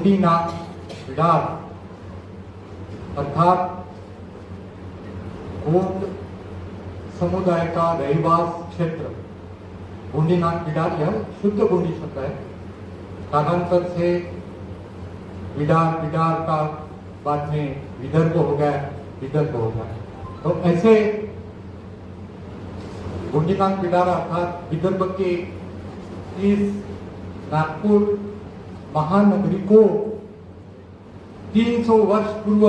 गोंडी नाक बिडार अर्थात गोंड समुदाय का रहिवास क्षेत्र गोंडी नाक बिडार, यह शुद्ध गोंडी शब्द है। कालांतर से बिडार, बिडार का बाद में विदर्भ हो गया, विदर्भ हो गया। तो ऐसे गोंडी नाक बिडार अर्थात विदर्भ के इस नागपुर महानगरी को 300 वर्ष पूर्व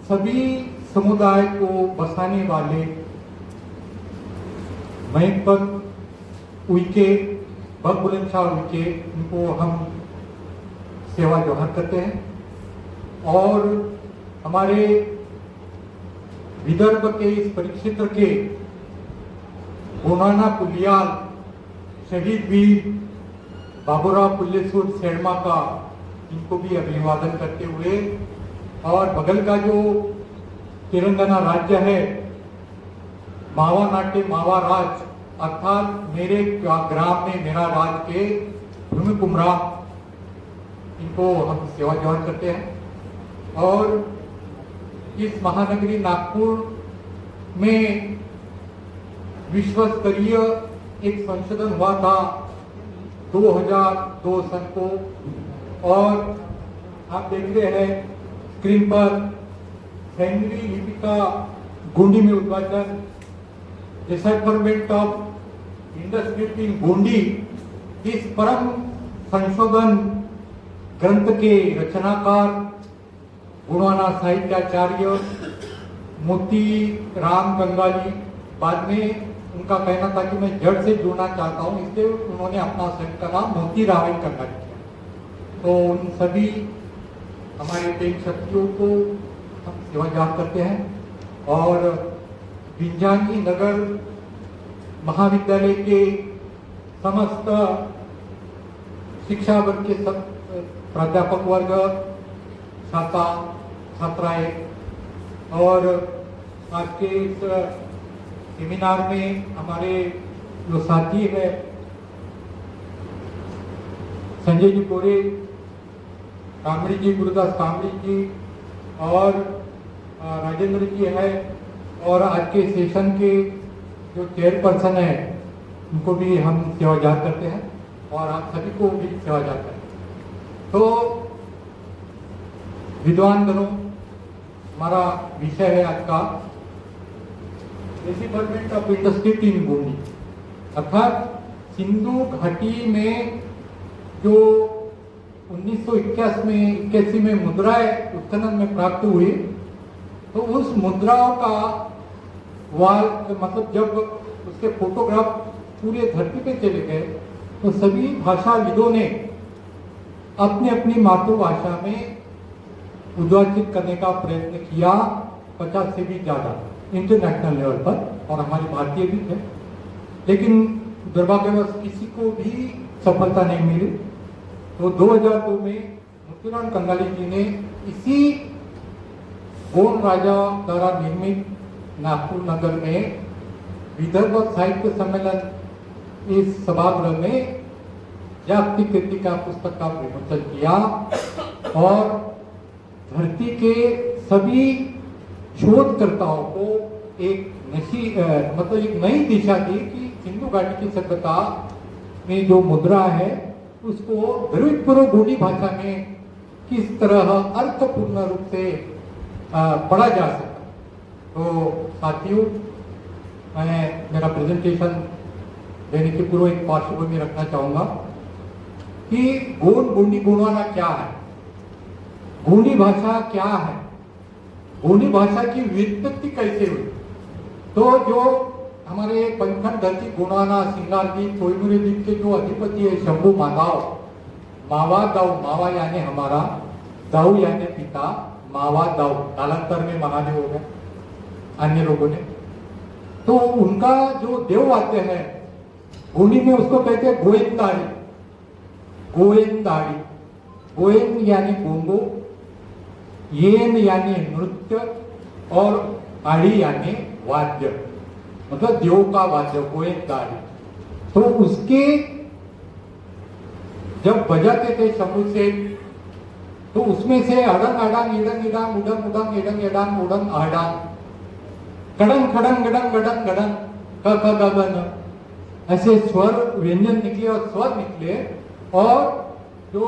सभी समुदाय को बसाने वाले महंत उइके, बुलंदशाह उइके, उनको हम सेवा जोहर करते हैं। और हमारे विदर्भ के इस परिक्षेत्र के गोनाना पुलियाल शहीद वीर बाबूराव पुल्लेसूर सेरमा का, इनको भी अभिवादन करते हुए, और बगल का जो तेलंगाना राज्य है मावा नाट्य मावा राज अर्थात मेरे ग्राम में मेरा राज के भूमि कुमरा, इनको हम सेवा जोहर करते हैं। और इस महानगरी नागपुर में विश्व स्तरीय एक संशोधन हुआ था 2002 सन को, और आप देख रहे हैं स्क्रीन पर हेनरी लिपि का गोंडी में उद्घाटन, डिसाइफरमेंट ऑफ इंडस्ट्री इन गोंडी, इस परम संशोधन ग्रंथ के रचनाकार गुणवाना साहित्याचार्य मोती राम गंगाली, बाद में उनका कहना था कि मैं जड़ से जुड़ना चाहता हूं, इसलिए उन्होंने अपना साहित्य का नाम मोती राम गंगाली किया। तो उन सभी हमारे तेज शक्तियों को हम सेवा याद करते हैं। और बिंजानी नगर महाविद्यालय के समस्त शिक्षा वर्ग के सब प्राध्यापक वर्ग, छात्रा छात्राएं, और आज के इस सेमिनार में हमारे जो साथी है संजय जी गोरे, कामड़ी जी, गुरुदास कामड़ी जी, और राजेंद्र जी है, और आज के सेशन के जो चेयरपर्सन है उनको भी हम सेवा याद करते हैं, और आप सभी को भी सेवा याद करते हैं। तो विद्वान जनों, हमारा विषय है आज का development of industry in Gondi, अर्थात सिंधु घाटी में जो 1981 में मुद्राएं उत्खनन में प्राप्त हुई, तो उस मुद्राओं का वाल मतलब जब उसके फोटोग्राफ पूरे धरती पे चले गए, तो सभी भाषाविदों ने अपनी अपनी मातृभाषा में उद्घाटित करने का प्रयत्न किया, 50 से भी ज्यादा इंटरनेशनल लेवल पर, और हमारे भारतीय भी थे, लेकिन दुर्भाग्यवश किसी को भी सफलता नहीं मिली। तो 2002 में मोतीराम कंगाली जी ने इसी गोंड राजा द्वारा निर्मित नागपुर नगर में विदर्भ साहित्य सम्मेलन इस सभागृह में जागतिक कृति का पुस्तक का विमोचन किया, और धरती के सभी शोधकर्ताओं को एक मतलब एक नई दिशा दी कि सिंधु घाटी की सभ्यता में जो मुद्रा है उसको द्रविड़ गोंडी भाषा में किस तरह अर्थपूर्ण रूप से पढ़ा जा सकता। तो साथियों, मैं मेरा प्रेजेंटेशन देने के पूर्व एक पार्श्वभूमि रखना चाहूंगा कि गोंडी गोंडवाना क्या है, गोंडी भाषा क्या है, गोंडी भाषा की व्युत्पत्ति कैसे हुई। तो जो हमारे पंचखंड धरती गोंडवाना, सिंगारदीप, कोयमुरी द्वीप के जो अधिपति है शंभू माधव, मावा दाऊ, मावा यानी हमारा, दाऊ यानी पिता, मावा दाऊ, कालांतर में महादेव हो गया अन्य लोगों ने। तो उनका जो देववाद्य है गोंडी में उसको कहते हैं गोयंदाड़ी, गोयंदाड़ी, गोयन यानी गोंगो, येन यानी नृत्य, और आड़ी यानी वाद्य, मतलब देव का वाद्य गोयंदाड़ी। तो उसके जब बजाते थे शंभू से तो उसमें से अडंग अडांग इडंग इडांग उडंग उडंग इडंग इडांग उडंग आडांग, कड़ंग खड़ंग गडंग गडंग गडंग क ख ग घ न, ऐसे स्वर व्यंजन निकले और स्वर निकले। और जो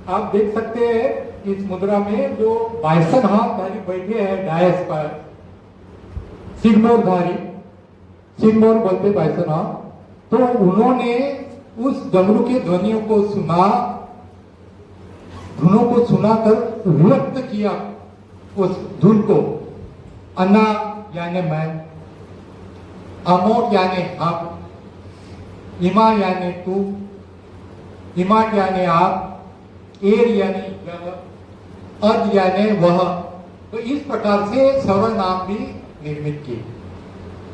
आप देख सकते हैं इस मुद्रा में जो बाइसन हाथधारी बैठे हैं डायस पर, सिग्मोरधारी, सिग्मोर बोलते बाइसन हाथ, तो उन्होंने उस डमरू के ध्वनियों को सुना, धुनों को सुनाकर व्यक्त किया उस धुन को। अन्ना यानी मैं, अमोट यानी हम, इमा यानी तू, इमाट यानी आप, एर यानी यह, अद यानी वह। तो इस प्रकार से सर्वनाम भी निर्मित किए।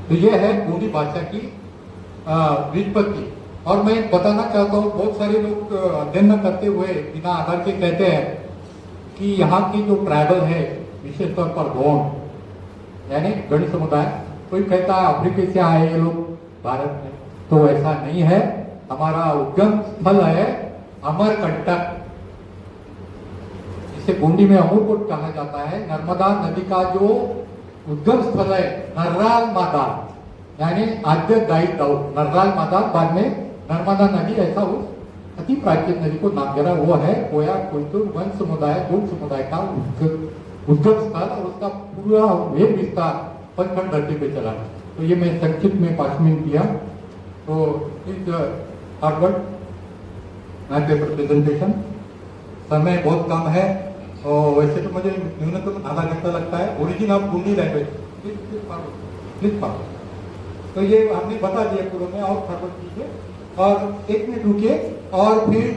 तो यह है गोंडी भाषा की व्युत्पत्ति। और मैं बताना चाहता हूँ, बहुत सारे लोग अध्ययन करते हुए बिना आधार के कहते हैं कि यहाँ की जो ट्राइबल है, विशेष तौर पर गोंड यानी गण समुदाय, कोई कहता है अफ्रीका से आए ये लोग भारत में, तो ऐसा नहीं है। हमारा उद्गम स्थल है अमरकंटक, जिसे गोंडी में अमरकोट कहा जाता है। नर्मदा नदी का जो उद्गम स्थल है नर्राल मादार, यानी आद्य दाई दाऊ, नर्राल मादार, बाद में नर्मदा नदी, ऐसा उस अति प्राचीन नदी को नाम दिया। वो है कोया कुलतुर वन समुदाय, गोंड समुदाय का उद्गम स्थल, और उसका पूरा वेद विस्तार पंचखंड धरती पे चला। तो ये मैं संक्षिप्त में 5 मिनट किया। तो इस फॉरवर्ड माय पेपर प्रेजेंटेशन, समय बहुत कम है और वैसे तो मुझे न्यूनतम आधा घंटा लगता है। Origin of Gondi language, please forward. तो ये हमने बता दिया पूर्व में, और फॉरवर्ड कीजिए और 1 मिनट रुकिए। और फिर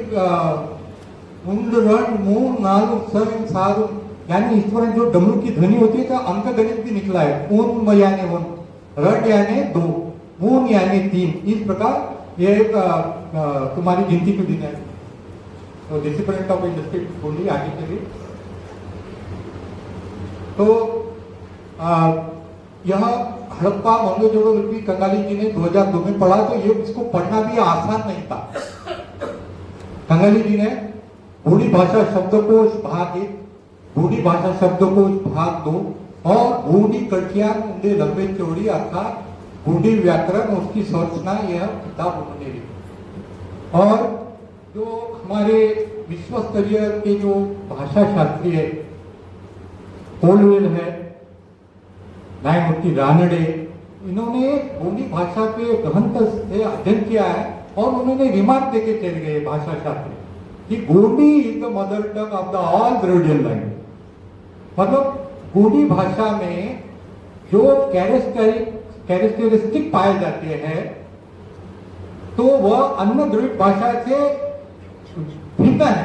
उंड रण मुंह नालू सन सारू, यानी इस तरह जो डमरू की ध्वनि होती है तो अंक गणित भी निकला है। ऊन यानी वन, रट यानी 2, मून यानी 3। इस प्रकार ये तुम्हारी गिनती के दिन है। तो डिसिप्लिन ऑफ इंडस्ट्री गोंडी आगे चलिए। तो यह हड़प्पा मोहनजोदड़ो लिपि कंगाली जी ने 2002 में पढ़ा। तो ये इसको पढ़ना भी आसान नहीं था। कंगाली जी ने गोंडी भाषा शब्दकोश भाग 1, गोंडी भाषा शब्दकोश भाग 2 और गोंडी कड़कियां मुंडे लंबे चौड़ी अर्थात गोंडी व्याकरण उसकी संरचना, यह किताब उन्होंने लिखी। और जो हमारे विश्व स्तरीय के जो भाषा शास्त्री है, कोलवेल है, न्यायमूर्ति रानडे, इन्होंने गोंडी भाषा के गहनता से अध्ययन किया है और उन्होंने रिमार्क देके चले गए भाषा शास्त्री कि Gondi is the mother tongue of the all Dravidian language. मतलब गोंडी भाषा में जो कैरेक्टरिस्टिक पाए जाते हैं तो वह अन्य द्रविड़ भाषा से भिन्न है,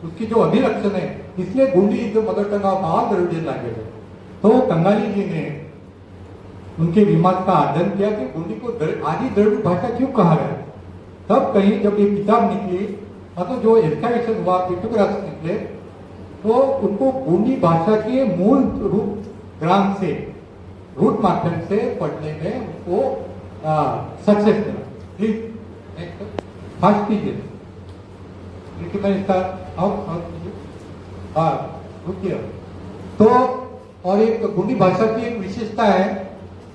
उसकी जो अभिलक्षण है। इसलिए Gondi is the mother tongue of all Dravidian language है। तो कंगाली जी ने उनके रिमार्क का अध्ययन किया कि गोंडी को आदि द्रविड़ भाषा क्यों कहा गया। तब कहीं जब ये किताब निकली, मतलब जो एक्सकैवेशन हुआ, पिक्टोग्राफ्स निकले, तो उनको गोंडी भाषा के मूल रूप ग्राम से, रूट माध्यम से पढ़ने में उनको सक्सेस मिला। प्लीज फर्स्ट कीजिए, लेकिन मैं इसका रुकिए। तो और एक गोंडी भाषा की एक विशेषता है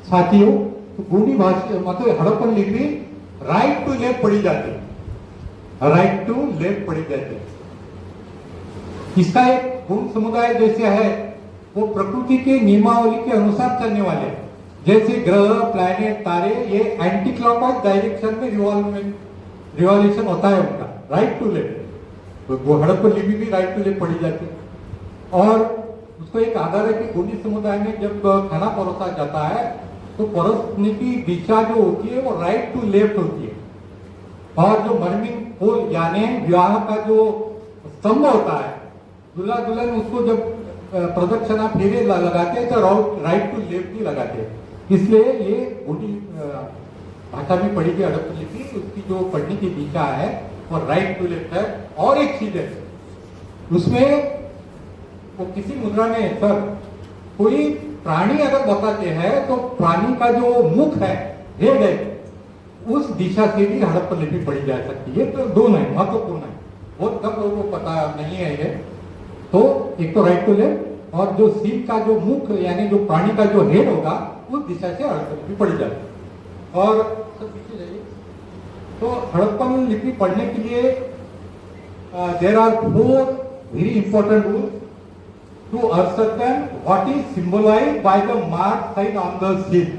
साथियों, तो गोंडी भाषा मतलब हड़प्पन लिपि राइट टू लेफ्ट पढ़ी जाती है, राइट टू लेफ्ट पढ़ी जाती है। इसका एक गुण समुदाय जैसे है वो प्रकृति के नियमावली के अनुसार चलने वाले हैं। जैसे ग्रह, प्लैनेट, तारे, ये एंटी क्लॉकवाइज डायरेक्शन में रिवॉल्यूशन होता है उनका, राइट टू लेफ्ट। तो वो हड़प्पन लिपि भी राइट टू लेफ्ट पढ़ी जाती है। और उसको एक आधार है कि गोंडी समुदाय में जब खाना परोसा जाता है तो परोसने की दिशा जो होती है वो राइट टू लेफ्ट होती है। और जो मर्मिंग पोल यानी विवाह का जो स्तंभ होता है, दूल्हा दुल्हन उसको जब प्रदक्षिणा फेरे लगाते हैं तो राइट टू लेफ्ट ही लगाते हैं। इसलिए ये गोंडी भाषा में पढ़ी गई हड़प्पन लिपि, उसकी जो पढ़ने की दिशा है वो राइट टू लेफ्ट है। और एक चीज है उसमें, वो किसी मुद्रा में सर कोई प्राणी अगर बताते हैं तो प्राणी का जो मुख है, हेड है, उस दिशा से भी हड़प्पन लिपि पढ़ी जा सकती है। तो दोनों है, महत्वपूर्ण है, बहुत कम लोगों को पता नहीं है ये। तो एक तो राइट टू लेफ्ट, और जो सील का जो मुख यानी जो प्राणी का जो हेड होगा उस दिशा से हड़प्पन पड़ जाती। और पीछे जाइए। तो हड़प्पन लिपि पढ़ने के लिए there are 4 very important rules to ascertain what is symbolized by the mark sign on the seal.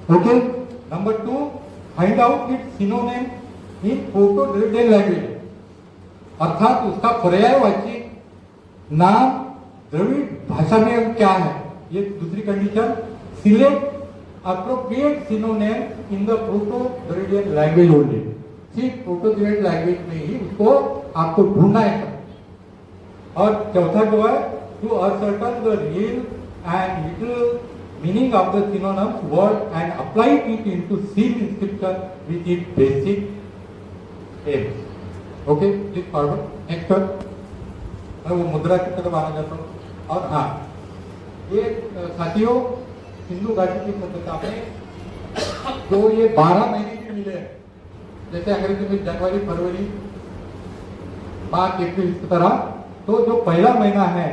Okay. Number 2, find out its synonym in Proto-Dravidian language. अर्थात उसका पर्यायवाची नाम द्रविड़ भाषा में क्या है, ये दूसरी condition. Select appropriate synonym in the proto-Dravidian language only. सिर्फ प्रोटो-द्रविडियन लैंग्वेज में ही उसको आपको ढूंढना है। और चौथा जो है, to ascertain the real and literal meaning of the synonymous word and apply it into seal inscription with its basic aims. Okay, please forward. Next one. मैं वो मुद्रा की तरफ आना चाहता हूँ। और हाँ, ये साथियों सिंधु घाटी की सभ्यता में जो ये 12 महीने के मिले हैं, जैसे अंग्रेजी में जनवरी, फरवरी, मार्च, अप्रैल, इस तरह, तो जो पहला महीना है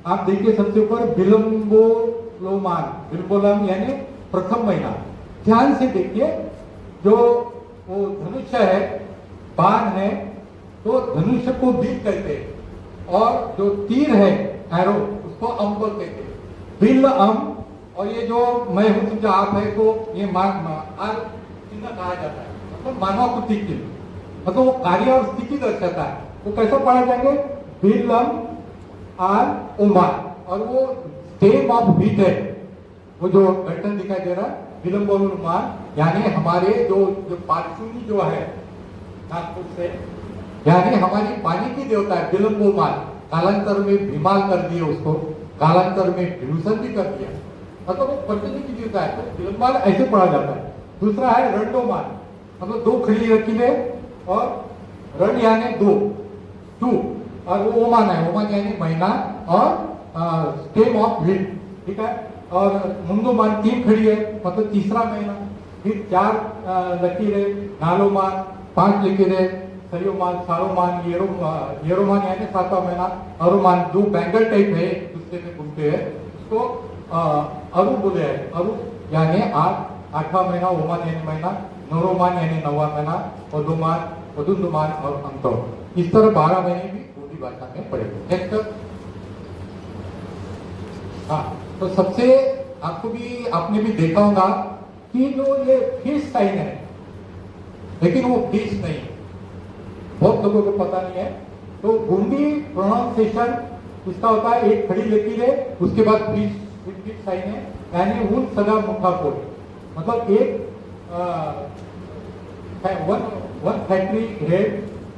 आप देखिए सबसे ऊपर बिलम्बोलोमान, बिलम्बोलम यानी प्रथम महीना। ध्यान से देखिए, जो वो धनुष्य है, बाण है, तो धनुष्य को बीज कहते हैं, और जो तीर है एरो उसको अम्ब कहते हैं। बिल अम्ब, और ये जो मैं हूं समझा आप है, तो ये आर चिन्ह कहा जाता है, मतलब मानवाकृति चिन्ह, मतलब वो कार्य और स्थिति दर्शाता है। वो कैसे पढ़ा जाएंगे? बिल अम्ब आर उमान, और वो स्टेम ऑफ व्हीट है, वो जो पैटर्न दिखाई दे रहा है विलंबोलमान, यानी हमारे जो पार्श्वी जो है नागपुर से, यानी हमारी पानी की देवता है विलंबोमान। कालांतर में भीमाल कर दिए उसको, कालांतर में भीषण भी कर दिया, मतलब वो पृथ्वी की देवता है, तो विलंबाल ऐसे पढ़ा जाता है। दूसरा है रंडोमान, मतलब 2 खड़ी लकीरें, और रंड यानी 2, 2, और वो ओमान है, ओमान यानी महीना, और स्टेम ऑफ व्हीट, ठीक है। और मुंदोमान 3 खड़ी है, मतलब तीसरा महीना। फिर 4 लकीरें नालोमान, 5 लकीरें सयोमान, सारोमान, येरोमान यानी 7वां महीना, अरुमान 2 बैंगल टाइप है, दूसरे में घूमते हैं, उसको अरु बोले हैं, अरु यानी 8वां महीना, ओमान यानी महीना, नौरोमान यानी 9वां महीना, पदुमान, पदुंदुमान और अंतो। इस तरह 12 महीने भी भाषा में पड़ेगा। नेक्स्ट, हाँ, तो सबसे आपने भी देखा होगा कि जो ये फिश साइन है, लेकिन वो फिश नहीं, बहुत लोगों को पता नहीं है। तो गुंडी प्रोनाउंसिएशन इसका होता है, एक खड़ी लकीर है, उसके बाद फिश साइन है, यानी उन सदा मुखा कोड, मतलब एक one factory head,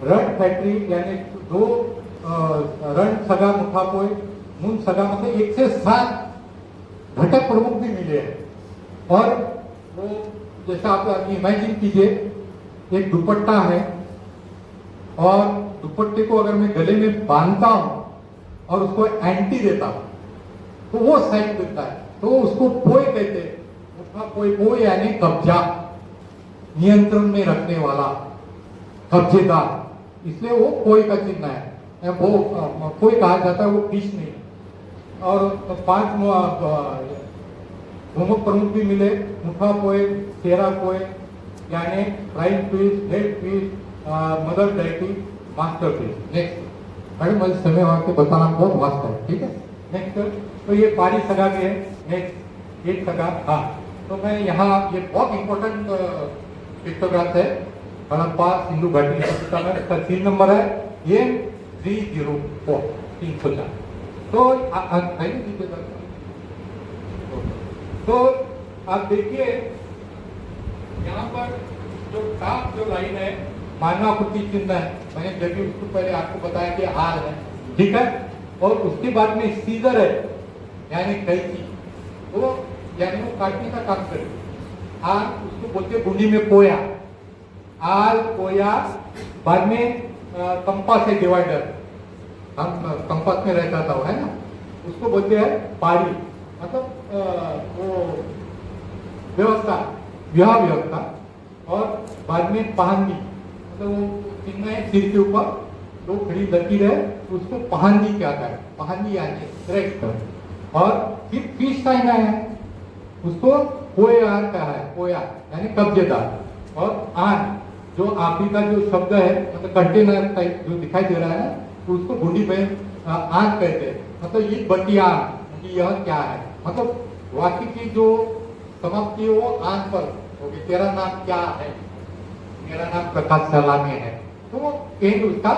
run factory यानी 2 रण सगा मुखापोय, मुन सगा, मतलब 1 से 7 घटक प्रमुख भी मिले हैं। और वो जैसा आप इमेजिन कीजिए, एक दुपट्टा है, और दुपट्टे को अगर मैं गले में बांधता हूं और उसको एंटी देता हूं, तो वो साइन देता है, तो उसको पोय कहते हैं। मुखापोय, पोय यानी कब्जा, नियंत्रण में रखने वाला, कब्जेदार, इसलिए वो पोय का चिन्ह है। वो कोई कहा जाता है, वो फिश नहीं। और 5 प्रमुख भी मिले, मुखा पोए, सेरा पोए, यानी prime fish, head fish, mother deity, master fish. Next, madam मुझे समय वहां के बताना बहुत वास्ट है, ठीक है। नेक्स्ट, तो ये पारी सगा भी है। नेक्स्ट, एक सगा, हाँ, तो मैं यहाँ ये बहुत इंपॉर्टेंट पिक्टोग्राफ है, हड़प्पा सिंधु घाटी की सभ्यता में। इसका 3 नंबर है, ये 304, 304। तो आप देखिए यहाँ पर जो टॉप जो लाइन है मानवाकृति चिन्ह है, मैंने जब भी उसको पहले आपको बताया कि आर है, ठीक है। और उसके बाद में सीजर है, यानी कैंची, तो यानी वो काटने का काम करे। आर उसको बोलते गुंडी में पोया, आर पोया, बाद में कंपास है, डिवाइडर, हम कंपास में रहता था वो, है ना, उसको बोलते हैं पारी, मतलब वो व्यवस्था, विवाह व्यवस्था। और बाद में पहांगी, मतलब वो चिन्ह है सिर के ऊपर, दो खड़ी लकीर है, उसको पहांदी कहता है, पहांदी यानी करेक्ट। और फिर फिश साइन है, उसको पोयार कहा है, पोयार यानी कब्जेदार। और आन जो आखिरी का जो शब्द है, मतलब कंटेनर टाइप जो दिखाई दे रहा है, तो उसको गुंडी में आन कहते हैं, मतलब ये बटियान कि यह क्या है, मतलब वाक्य की जो समाप्ति वो आन पर होगी। तेरा नाम क्या है, मेरा नाम प्रकाश सलामी है, तो एंड उसका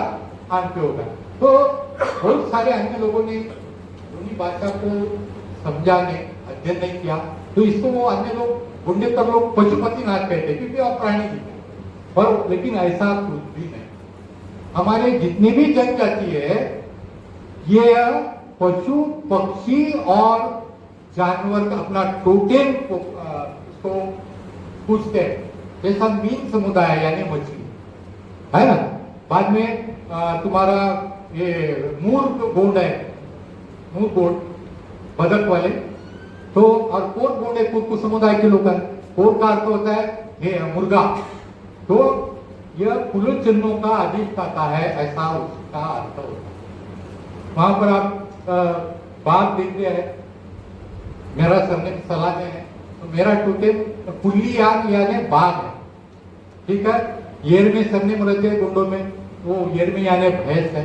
आन पे होगा। तो बहुत सारे अन्य लोगों ने उन्हीं भाषा को समझाने अध्ययन नहीं किया, तो इसको वो अन्य लोग गुंडेतर लोग पशुपतिनाथ कहते हैं, क्योंकि आप प्राणी जी हैं। और लेकिन ऐसा कुछ भी नहीं। हमारे जितनी भी जनजाति है, ये पशु पक्षी और जानवर का अपना टोटेम को पूछते हैं, जैसा मीन समुदाय यानी मछली है ना। बाद में तुम्हारा ये मूर गोंड है, मूर गोंड बदक वाले, तो और कोर गोंड है कुछ समुदाय के लोग हैं। कोर का अर्थ होता है ये मुर्गा, तो यह कुल चिन्हों का अधिष्ठाता है, ऐसा उसका अर्थ होता है। वहां पर आप बाघ देख रहे हैं, मेरा सरनेम सलाने है, तो मेरा टोटेम पुलियान यानी बाघ है, ठीक है। येर में सरनेम रहते हैं गुंडों में, वो येर में यानी भैंस है।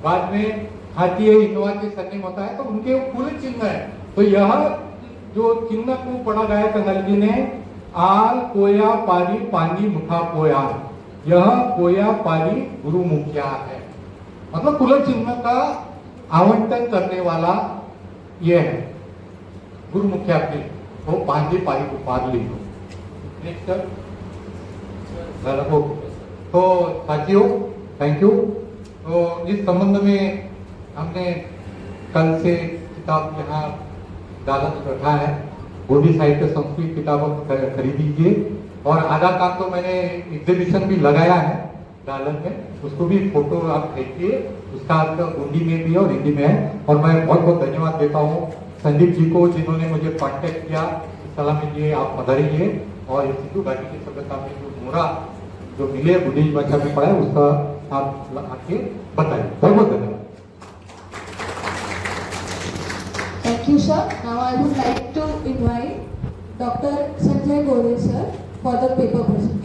बाद में हाथी है, इनवा के सरनेम होता है, तो उनके कुल चिन्ह है। तो यह जो चिन्ह को पढ़ा गया कंगाल जी ने, आल कोया पारी पानी मुखा पोया, यह कोया पारी गुरु मुखिया है, मतलब कुल चिन्ह का आवंटन करने वाला यह है गुरु मुखिया के, वो पांजी पारी को पार ली। नेक्स्ट तो साथियों थैंक यू। तो इस संबंध में हमने कल से किताब यहाँ दालत रखा है, गोदी साहित्य संस्कृत किताब खरीद लीजिए। और आधा काम तो मैंने एग्जीबिशन भी लगाया है दालत में, उसको भी फोटो आप खींचिए, उसका आपका गोदी में भी और हिंदी में है। और मैं बहुत बहुत धन्यवाद देता हूँ संदीप जी को, जिन्होंने मुझे कांटेक्ट किया, सलामी जी आप मदरिए। और सिंधु घाटी की सभ्यता में जो मोरा जो मिले बुद्धिस्ट भाषा में पढ़ा है, उसका आप आके बताइए। बहुत बहुत धन्यवाद। Thank you, sir. Now I would like to invite Dr. Sanjay Gore, sir, for the paper presentation.